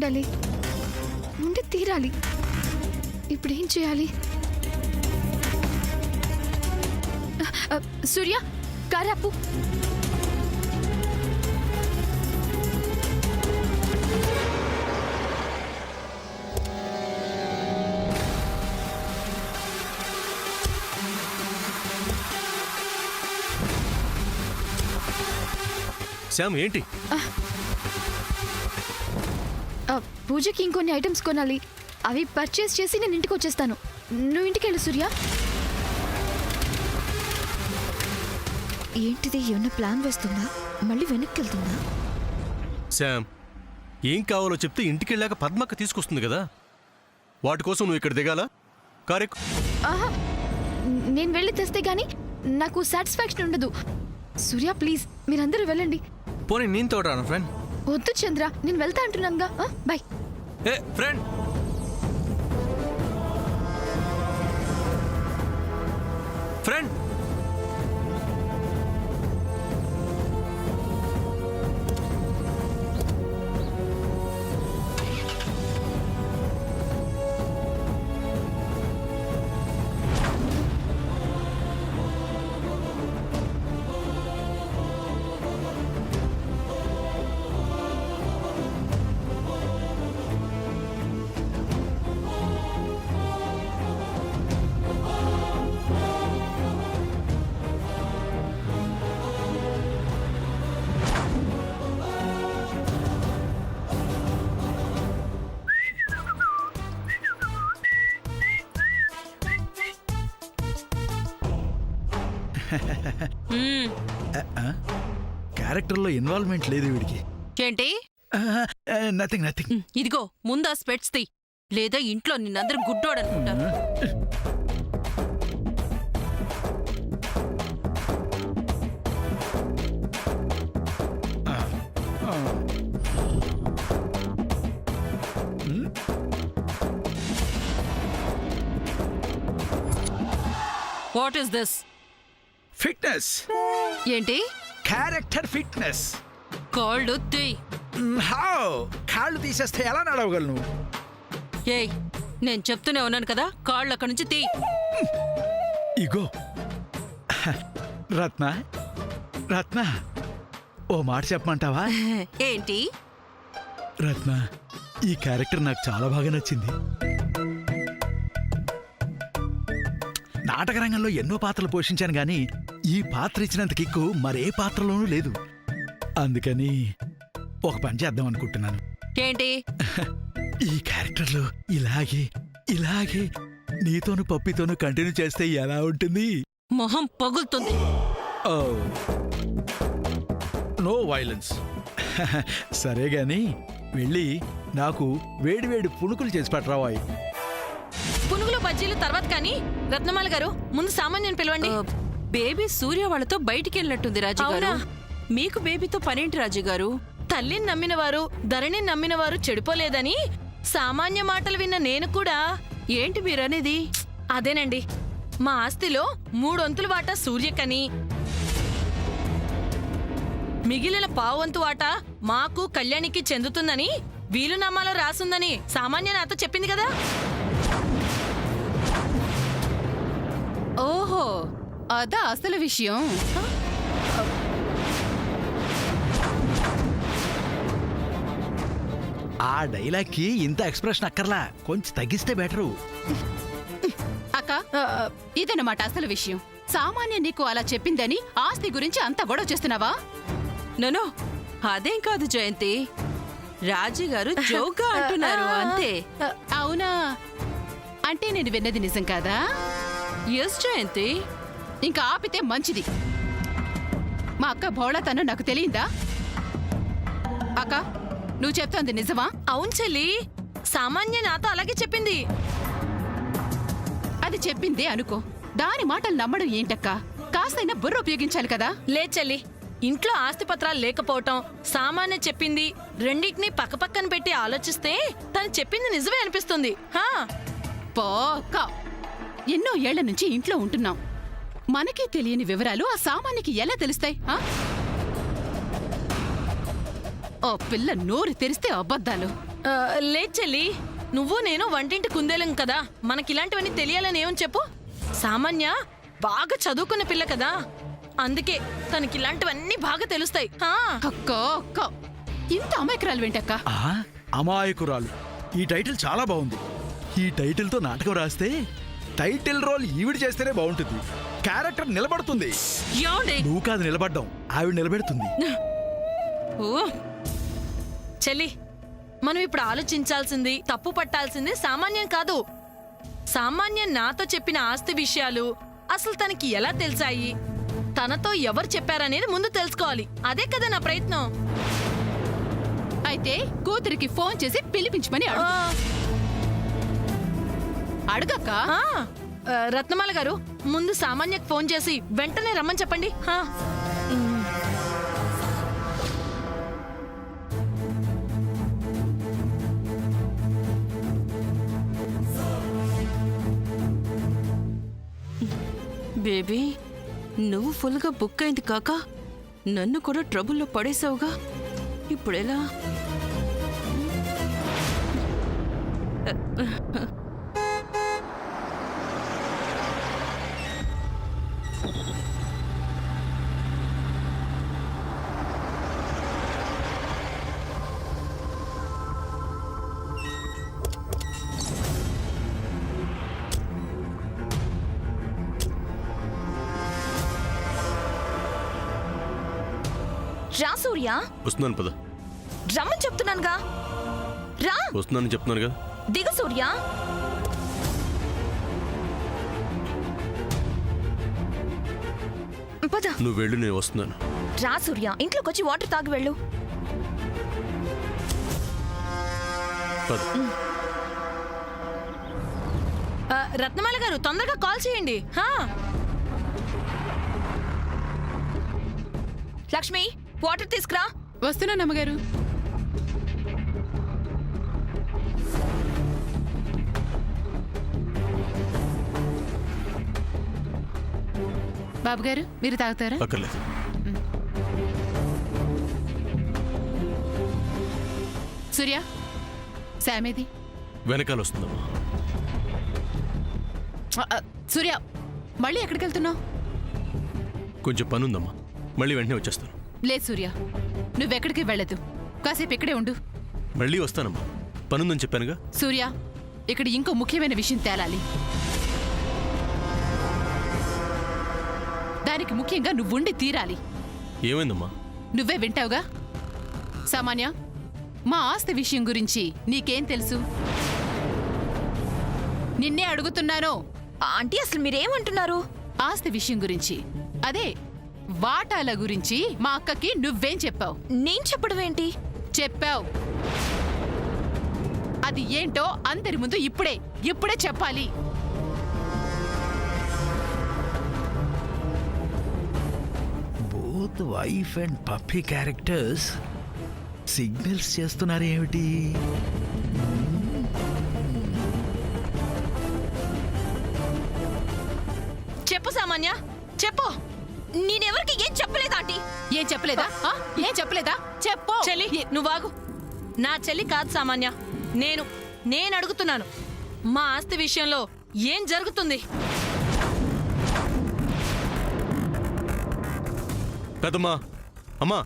ఉండాలి, ఉండి తీరాలి. ఇప్పుడు ఏం చేయాలి? సూర్య, కారాపు. శ్యామ్ ఏంటి? పూజకి ఇంకొన్ని ఐటమ్స్ కొనాలి. అవి పర్చేస్ చేసి నేను ఇంటికి వచ్చేస్తాను. నువ్వు ఇంటికి వెళ్ళు సూర్య. ఏంటిది? ఏమన్నా ప్లాన్ వేస్తుందా? మళ్ళీ వెనక్కి వెళ్తుందా? శ్యామ్, ఏం కావాలో చెప్తే ఇంటికి వెళ్ళాక పద్మక్క తీసుకొస్తుంది కదా, వాటి కోసం నువ్వు ఇక్కడ దిగాలా? కారెక్కు. ఆహా, నేను వెళ్ళి తెస్తే గానీ నాకు సాటిస్ఫాక్షన్ ఉండదు. సూర్య ప్లీజ్, మీరందరూ వెళ్ళండి. పోనీ నేను తోడరాను ఫ్రెండ్. వద్దు చంద్ర, నేను వెళ్తా అంటున్నానుగా. బాయ్. A friend, friend. క్యారెక్టర్లో ఇన్వాల్వ్మెంట్ లేదు వీడికి. ఏంటి? Nothing nothing. ఇదిగో ముందా స్పెట్స్ తీ, లేదా ఇంట్లో నిన్నందరూ గుడ్డోడనుకుంటారు. What is this? ఫిట్నెస్. ఏంటి? Character fitness. కాళ్ళు తీ. హౌ? కాళ్ళు తీసేస్తే ఎలా నడవగలను? ఏయ్, నేను చెప్తూనే ఉన్నాను కదా, కాళ్ళు అక్కడి నుంచి తీ. ఇగో రత్న, రత్న, ఓ మాట చెప్పమంటావా? ఏంటి? రత్న, ఈ క్యారెక్టర్ నాకు చాలా బాగా నచ్చింది. నాటక రంగంలో ఎన్నో పాత్రలు పోషించాను గాని ఈ పాత్ర ఇచ్చినంత కిక్కు మరే పాత్రలోనూ లేదు. అందుకని ఒక పని చేద్దాం అనుకుంటున్నాను. ఏంటి? ఈ క్యారెక్టర్లో ఇలాగే ఇలాగే నీతోను పప్పితోను కంటిన్యూ చేస్తే ఎలా ఉంటుంది? మొహం పగులుతుంది. No violence. సరే గాని వెళ్ళి నాకు వేడివేడి పుణుకులు చేసి పట్టరావాయి. పునుగులు బజ్జీలు తర్వాత కానీ, రత్నమాల గారు ముందు సామాన్యుని పిలవండి. బేబీ సూర్య వాళ్ళతో బయటికి వెళ్ళినట్టుంది రాజు గారు. మీకు బేబీతో పనేంటి రాజు గారు? తల్లిని నమ్మినవారు, ధరణిని నమ్మినవారు చెడిపోలేదని సామాన్య మాటలు విన్న నేను కూడా. ఏంటి మీరనేది? అదేనండి, మా ఆస్తిలో 3 వంతుల వాటా సూర్యకని, మిగిలిన 1/4 వంతు వాటా మాకు కళ్యాణికి చెందుతుందని వీలునామాలో రాసుందని సామాన్య నాతో చెప్పింది కదా. ఓహో, అదా అసలు విషయం. ఆ డైలాగ్కి ఇంత ఎక్స్ప్రెషన్ అక్కర్లా, కొంచెం తగ్గిస్తే బెటరు. అక్క, ఇదన్నమాట అసలు విషయం. సామాన్య నీకు అలా చెప్పిందని ఆస్తి గురించి అంత గొడవ చేస్తున్నావా? నో, అదేం కాదు జయంతి, రాజుగారు జోక్గా అంటున్నారు అంతే. అవునా? అంటే నేను విన్నది నిజం కాదా? ఎస్ జయంతి. ఇంకా ఆపితే మంచిది. మా అక్క భోళతను నాకు తెలియందా? అక్క, నువ్వు చెప్తోంది నిజమా? అవును చెల్లి, సామాన్య నాతో అలాగే చెప్పింది. అది చెప్పిందే అనుకో, దాని మాటలు నమ్మడం ఏంటక్క? కాస్తైనా బుర్ర ఉపయోగించాలి కదా. లే చెల్లి, ఇంట్లో ఆస్తిపత్రాలు లేకపోవటం, సామాన్య చెప్పింది, రెండింటినీ పక్కపక్కన పెట్టి ఆలోచిస్తే తను చెప్పింది నిజమే అనిపిస్తుంది. పోక, ఎన్నో ఏళ్ల నుంచి ఇంట్లో ఉంటున్నాం. మనకే తెలియని వివరాలు ఆ సామాన్యకి ఎలా తెలుస్తాయి? ఓ పిల్ల నోరు తెరిస్తే అబద్ధాలు. లేదు చెల్లి, నువ్వు నేను వంటింటి కుందేలం కదా, మనకిలాంటివన్నీ తెలియాలని ఏమని చెప్పు. సామాన్య బాగా చదువుకున్న పిల్ల కదా, అందుకే తనకిలాంటివన్నీ బాగా తెలుస్తాయి. అక్క అక్క ఇంత అమాయకురాలు వెంటక్క. అమాయకురాలు, ఈ టైటిల్ చాలా బాగుంది. ఈ టైటిల్తో నాటకం రాస్తే టైటిల్ రోల్ ఈవిడ చేస్తేనే బాగుంటుంది. క్యారెక్టర్ నిలబడుతుంది. ఏమండి? నువ్వు కాదు నిలబడ్డాం, ఆవిడ నిలబెడుతుంది. ఓ చెల్లి, మనం ఇప్పుడు ఆలోచించాల్సింది, తప్పు పట్టాల్సింది సామాన్యం కాదు. సామాన్యం నాతో చెప్పిన ఆస్తి విషయాలు అసలు తనకి ఎలా తెలిసాయి, తనతో ఎవరు చెప్పారనేది ముందు తెలుసుకోవాలి. అదే కదా నా ప్రయత్నం. అయితే కూతురికి ఫోన్ చేసి పిలిపించమని ఆ, అడుగక్క. రత్నమాల గారు, ముందు సామాన్యకు ఫోన్ చేసి వెంటనే రమ్మని చెప్పండి. బేబీ, నువ్వు ఫుల్గా బుక్ అయింది కాక నన్ను కూడా ట్రబుల్లో పడేసావుగా, ఇప్పుడెలా? రా సూర్య, వస్తున్నాను పద. రమ్మని చెప్తున్నానుగా. రా, వస్తున్నానని చెప్తున్నాను కదా. దిగు సూర్య. పద. నువ్వు వెళ్ళు, నేను వస్తున్నాను. రా సూర్య, ఇంట్లోకి వచ్చి వాటర్ తాగి వెళ్ళు. పద. రత్నమాల గారు, తొందరగా కాల్ చేయండి. లక్ష్మి, వాటర్ తీసుకురా. వస్తున్నాను అమ్మగారు. బాబుగారు, మీరు తాగుతారా? అక్కర్లేదు. సూర్య, శామేది? వెనకాల వస్తుందమ్మా. సూర్య, మళ్ళీ ఎక్కడికి వెళ్తున్నావు? కొంచెం పని ఉందమ్మా, మళ్ళీ వెంటనే వచ్చేస్తాను. లేదు సూర్య, నువ్వెక్కడికి వెళ్ళదు. కాసేపు ఇక్కడే ఉండు. మళ్ళీ వస్తానమ్మా, పనుందని చెప్పానుగా. సూర్య, ఇక్కడ ఇంకో ముఖ్యమైన విషయం తేలాలి. దానికి ముఖ్యంగా నువ్వుండి తీరాలి. ఏమైందమ్మా? నువ్వే వింటావుగా. సామాన్య, మా ఆస్తి విషయం గురించి నీకేం తెలుసు? నిన్నే అడుగుతున్నాను. ఆంటీ, అసలు మీరేమంటున్నారు? ఆస్తి విషయం గురించి, అదే వాటాల గురించి మా అక్కకి నువ్వేం చెప్పావు? నేను చెప్పడం ఏంటి? చెప్పావు. అది ఏంటో అందరి ముందు ఇప్పుడే చెప్పాలి. Both wife and puppy characters signals చేస్తున్నారు ఏమిటి? చెప్పు సామాన్య, చెప్పు. నేనెవరికి ఏం చెప్పలేదు ఆంటీ. ఏం చెప్పలేదా? ఏం చెప్పలేదా? చెప్పు. చెల్లి, నువ్వాగు. నా చెల్లి కాదు సామాన్య, నేను అడుగుతున్నాను. మా ఆస్తి విషయంలో ఏం జరుగుతుంది? పెద్దమ్మా, అమ్మా,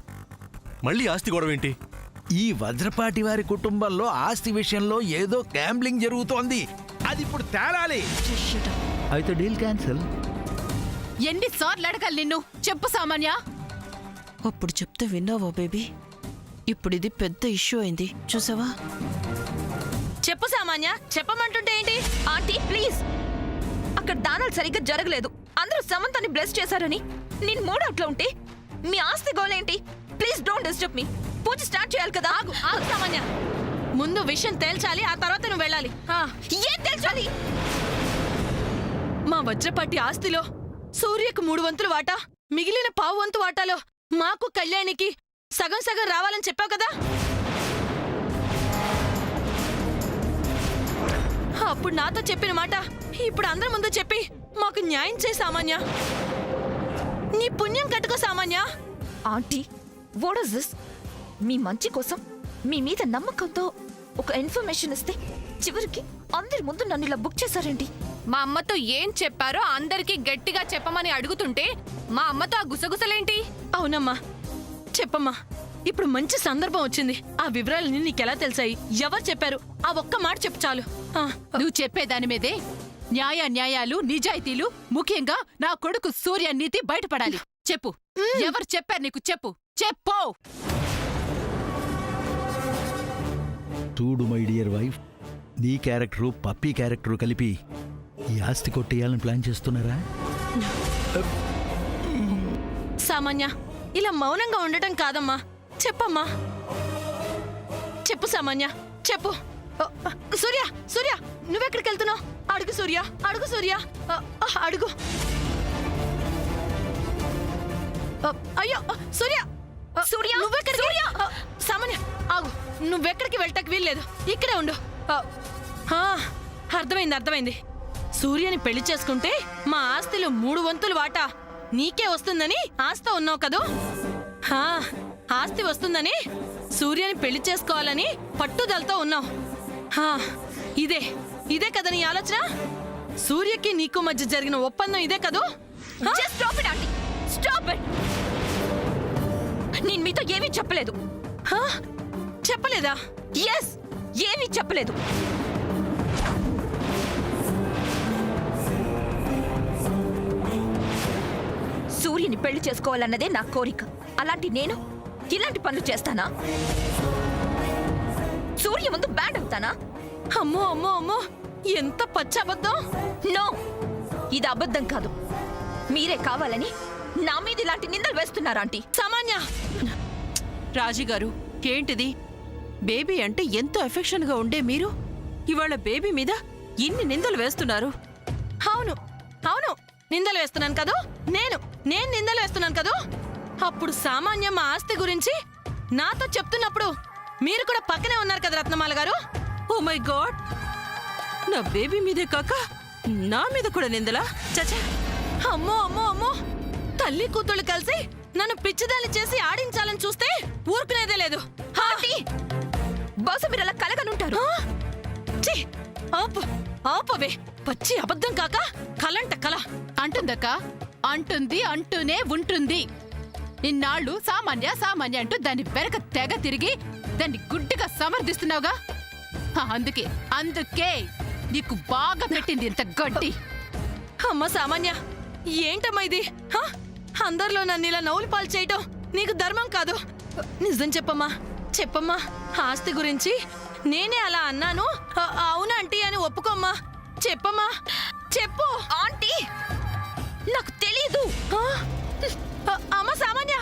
మళ్ళీ ఆస్తి గొడవ ఏంటి? ఈ వజ్రపాటి వారి కుటుంబంలో ఆస్తి విషయంలో ఏదో గ్యాంబ్లింగ్ జరుగుతోంది. అది ఇప్పుడు తేలాలి. అయితే డీల్ క్యాన్సిల్. ఎన్నిసార్లు అడగాలి నిన్ను? చెప్పు సామాన్య. అప్పుడు చెప్తే విన్నావా బేబీ? ఇప్పుడు ఇది పెద్ద ఇష్యూ అయింది, చూసావా? చెప్పు సామాన్య, చెప్పమంటుంటే ఏంటి? ఆంటీ ప్లీజ్, అక్కడ దానాలు సరిగ్గా జరగలేదు. అందరూ సమంతాన్ని బ్లెస్ చేశారని నేను మూడవుట్లో ఉంటే మీ ఆస్తి గోలేంటి? Please don't disturb me. Puja start చేయాలి కదా. ఆగు సామాన్య, ముందు విషయం తేల్చాలి, ఆ తర్వాత నువ్వు వెళ్ళాలి. ఏం తెలుసాలి? మా వజ్రపాటి ఆస్తిలో సూర్యకు 3 వంతులు వాటా, మిగిలిన 1/4 వంతు వాటాలో మాకు కళ్యాణికి సగం సగం రావాలని చెప్పావు కదా. అప్పుడు నాతో చెప్పిన మాట ఇప్పుడు అందరి ముందు చెప్పి మాకు న్యాయం చేయి సామాన్య. నీ పుణ్యం కట్టుకో Samanya. Aunty, what is this? మీ మంచి కోసం, మీ మీద నమ్మకంతో ఒక ఇన్ఫర్మేషన్ ఇస్తే చివరికి అందరి ముందు నన్ను ఇలా బుక్ చేశారేంటి? మా అమ్మతో ఏం చెప్పారో అందరికీ గట్టిగా చెప్పమని అడుగుతుంటే మా అమ్మతో ఆ గుసగుసలేంటి? అవునమ్మా, చెప్పమ్మా. ఇప్పుడు మంచి సందర్భం వచ్చింది. ఆ వివరాలన్నీ నీకెలా తెలిసాయి? ఎవరు చెప్పారు? ఆ ఒక్క మాట చెప్పు చాలు. ఆ, నువ్వు చెప్పేదాని మీదే న్యాయాలు నిజాయితీలు, ముఖ్యంగా నా కొడుకు సూర్య నీతి బయటపడాలి. చెప్పు, ఎవరు చెప్పారు నీకు? చెప్పు, చెప్పు. చూడు మై డియర్ వైఫ్, నీ క్యారెక్టరు పప్పీ క్యారెక్టరు కలిపి ఈ ఆస్తి కొట్టేయాలని ప్లాన్ చేస్తున్నారా? సామాన్య, ఇలా మౌనంగా ఉండటం కాదమ్మా. చెప్పమ్మా, చెప్పు సామాన్య, చెప్పు. సూర్య, సూర్య, నువ్వెక్కడికి వెళ్తున్నావు? అడుగు సూర్య, అడుగు సూర్య, అడుగు. అయ్యో సూర్య, సూర్య నువ్వెక్కడికి? సామాన్య ఆగు, నువ్వెక్కడికి వెళ్ళటానికి వీల్లేదు, ఇక్కడే ఉండు. అర్థమైంది, అర్థమైంది. సూర్యని పెళ్లి చేసుకుంటే మా ఆస్తిలో 3 వంతులు వాటా నీకే వస్తుందని ఆస్త ఉన్నావు కదూ? ఆస్తి వస్తుందని సూర్యని పెళ్లి చేసుకోవాలని పట్టుదలతో ఉన్నావు. ఇదే ఇదే కదా నీ ఆలోచన? సూర్యకి నీకు మధ్య జరిగిన ఒప్పందం ఇదే కదూ? Stop it aunty, stop it. నేను మీతో ఏమీ చెప్పలేదు. చెప్పలేదా? ఎస్, ఏమీ చెప్పలేదు. సూర్యుని పెళ్లి చేసుకోవాలన్నదే నా కోరిక. అలాంటి నేను ఇలాంటి పనులు చేస్తానా? సూర్య ముందు బ్యాడ్ అవుతానా? అమ్మో అమ్మో అమ్మో, ఎంత పచ్చి అబద్ధం! నో, ఇది అబద్ధం కాదు. మీరే కావాలని నా మీద ఇలాంటి నిందలు వేస్తున్నారా ఆంటీ? సామాన్య! రాజుగారు, ఏంటిది? బేబీ అంటే ఎంతో ఎఫెక్షన్ గా ఉండే మీరు ఇవాళ బేబీ మీద ఇన్ని నిందలు వేస్తున్నారు. అవును అవును, నిందలు వేస్తున్నాను కదూ. నేను నిందలు వేస్తున్నాను కదూ. అప్పుడు సామాన్య మా ఆస్తి గురించి నాతో చెప్తున్నప్పుడు మీరు కూడా పక్కనే ఉన్నారు కదా రత్నమాల గారు. ఓ మై గాడ్, నా బేబీ మీదే కాక నా మీద కూడా నిందలా? చచ్చా, అమ్మో అమ్మో అమ్మో, తల్లి కూతుళ్ళు కలిసి నన్ను పిచ్చిదాన్ని చేసి ఆడించాలని చూస్తే ఊరుకునేదే లేదు. ఆంటీ, బహుశా మీరు అలా కలగనుంటారు. ఛీ, ఆపు, ఆపవే. పచ్చి అబద్ధం కాక కలంట కల. అంటుందక్క, అంటుంది, అంటూనే ఉంటుంది. ఇన్నాళ్ళు సామాన్య సామాన్య అంటూ దాన్ని వెనక తెగ తిరిగి దాన్ని గుడ్డిగా సమర్థిస్తున్నావుగా. అందుకే నీకు బాగా పెట్టింది ఇంత గడ్డి. అమ్మ సామాన్య, ఏంటమ్మా ఇది? అందరిలో నన్ను ఇలా నవ్వులు పాలు చేయటం నీకు ధర్మం కాదు. నిజం చెప్పమ్మా, చెప్పమ్మా. ఆస్తి గురించి నేనే అలా అన్నాను, అవునా ఆంటీ అని ఒప్పుకోమ్మా. చెప్పమ్మా, చెప్పు. ఆంటీ, నాకు తెలీదు. అమ్మ సామాన్య,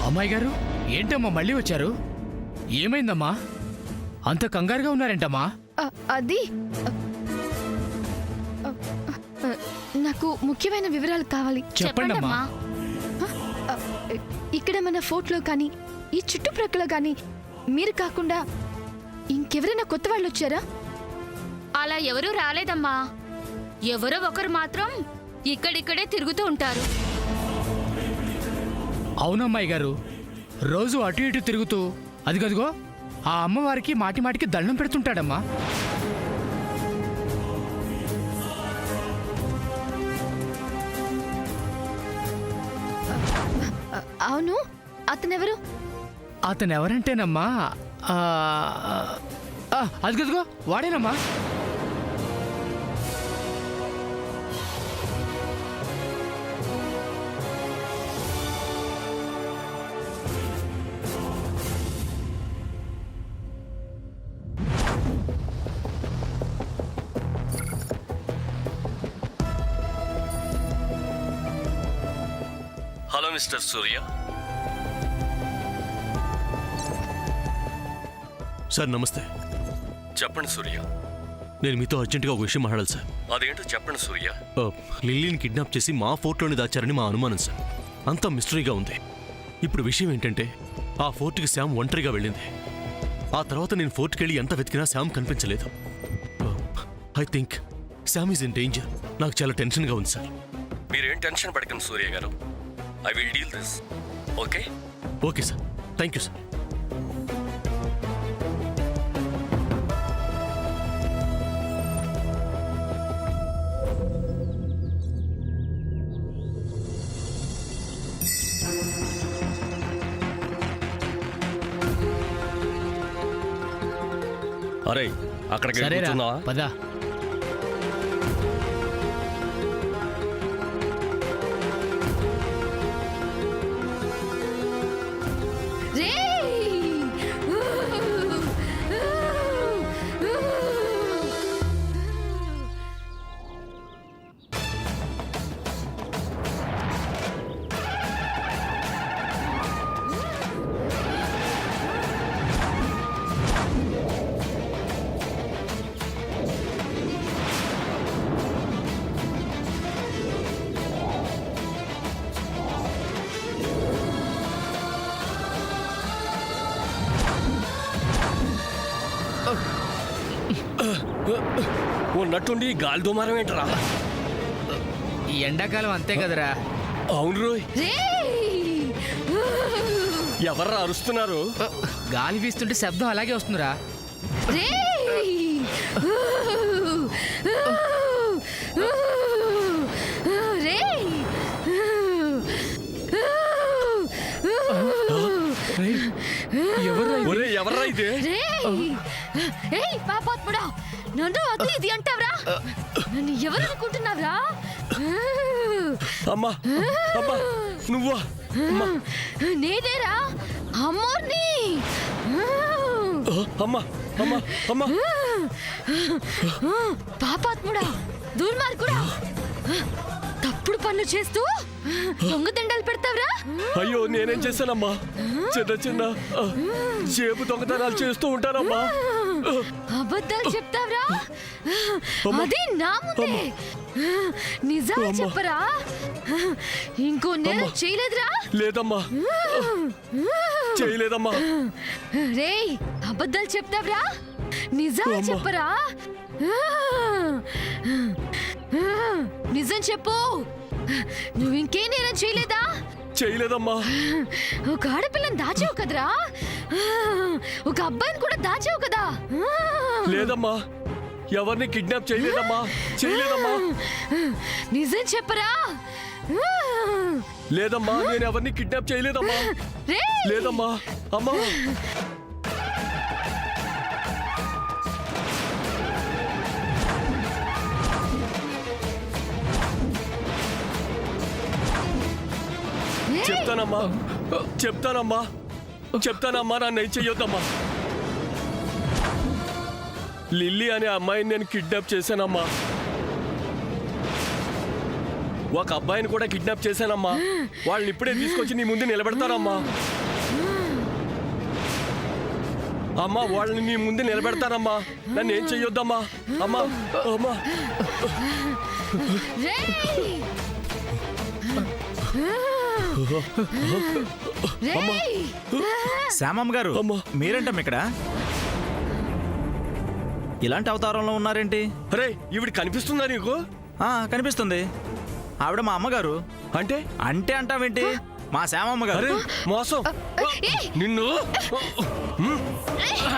అమ్మాయి గారు, ఏంటమ్మా మళ్ళీ వచ్చారు? ఏమైందమ్మా? అంత కంగారుగా ఉన్నారేంటమ్మా? అది నాకు ముఖ్యమైన వివరాలు కావాలి. చెప్పండమ్మా. ఇక్కడ మన ఫోటోలో కానీ ఈ చుట్టుప్రక్కల కానీ మీరు కాకుండా ఇంకెవరైనా కొత్త వాళ్ళు వచ్చారా? అలా ఎవరూ రాలేదమ్మా. ఎవరో ఒకరు మాత్రం ఇక్కడిక్కడే తిరుగుతూ ఉంటారు. అవునమ్మాయి గారు, రోజు అటు ఇటు తిరుగుతూ అదిగదిగో ఆ అమ్మవారికి మాటి మాటికి దండం పెడుతుంటాడమ్మా. అవును, అతనెవరు? అతను ఎవరంటేనమ్మా అదిగదిగో వాడేనమ్మా. హలో మిస్టర్ సూర్య. సార్ నమస్తే. చెప్పండి సూర్య. నేను మీతో అర్జెంటుగా ఒక విషయం మాట్లాడాలి సార్. అదేంటో చెప్పండి సూర్య. లిల్లీని కిడ్నాప్ చేసి మా ఫోర్ట్లోనే దాచారని మా అనుమానం సార్. అంతా మిస్టరీగా ఉంది. ఇప్పుడు విషయం ఏంటంటే ఆ ఫోర్ట్కి శామ్ ఒంటరిగా వెళ్ళింది. ఆ తర్వాత నేను ఫోర్ట్కి వెళ్ళి ఎంత వెతికినా శామ్ కనిపించలేదు. I think Sam is in danger. నాకు చాలా టెన్షన్గా ఉంది సార్. మీరేం టెన్షన్ పడకండి సూర్య గారు. I will deal this. Okay okay sir, thank you sir. అరే అక్కడికి సరేరా కూర్చున్నావా? పద. ఉన్నట్టుండి గాలి దుమారం ఏంటరా? ఈ ఎండాకాలం అంతే కదరా. అవును రోయ్. ఎవర్రా అరుస్తున్నారు? గాలి వీస్తుంటే శబ్దం అలాగే వస్తుందిరా. ఎవర్రా ఇది? పాపాత్ముడా, నన్ను అది ఇది అంటావరా? నన్ను ఎవరు అనుకుంటున్నావరా? అమ్మా అమ్మా నువ్వా? నేనేరా అమ్మోర్ని. అమ్మా అమ్మా అమ్మా. పాపాత్ముడా, దుర్మార్గుడా, తప్పుడు పనులు చేస్తూ దొంగదండాలు పెడతావరా? అయ్యో నేనేం చేశానమ్మా? చిన్న చిన్న జేబు దొంగతనాలు చేస్తూ ఉంటానమ్మా. అబద్ధాలు చెప్తావరా? అది నా ముందే నిజాలు చెప్పరా? ఇంకో నేరం చేయలేదురా? లేదమ్మా, చేయలేదమ్మా. రేయ్, అబద్ధాలు చెప్తావరా? నిజాలు చెప్పరా? నిజం చెప్పు. నువ్వు ఇంకే నేరం చేయలేదా? చేయలేదమ్మా. ఒక ఆడపిల్లని దాచావు కదరా? ఒక అబ్బాయిని కూడా దాచావు కదా? లేదమ్మా, ఎవరిని కిడ్నాప్ చేయలేదమ్మా. చేయలేదమ్మా. నిజం చెప్పరా? లేదమ్మా, నేను ఎవరిని కిడ్నాప్ చేయలేదమ్మా. లేదమ్మా. అమ్మా చెప్తానమ్మా, చెప్తానమ్మా, చెప్తానమ్మా. నన్ను ఏం చెయ్యొద్దమ్మా. లిల్లీ అనే అమ్మాయిని నేను కిడ్నాప్ చేశానమ్మా. ఒక అబ్బాయిని కూడా కిడ్నాప్ చేశానమ్మా. వాళ్ళని ఇప్పుడే తీసుకొచ్చి నీ ముందు నిలబెడతానమ్మా. అమ్మా, వాళ్ళని నీ ముందు నిలబెడతానమ్మా. నన్ను ఏం చెయ్యొద్దమ్మా. అమ్మా అమ్మా. శ్యామమ్మ గారు, మీరేంటమ్మ ఇక్కడ? ఇలాంటి అవతారంలో ఉన్నారేంటి? అరే ఈవిడ కనిపిస్తుందా నీకు? కనిపిస్తుంది. ఆవిడ మా అమ్మగారు. అంటే అంటే అంటావేంటి? మా శ్యామమ్మ గారు. అరే మోసం నిన్ను ఏయ్!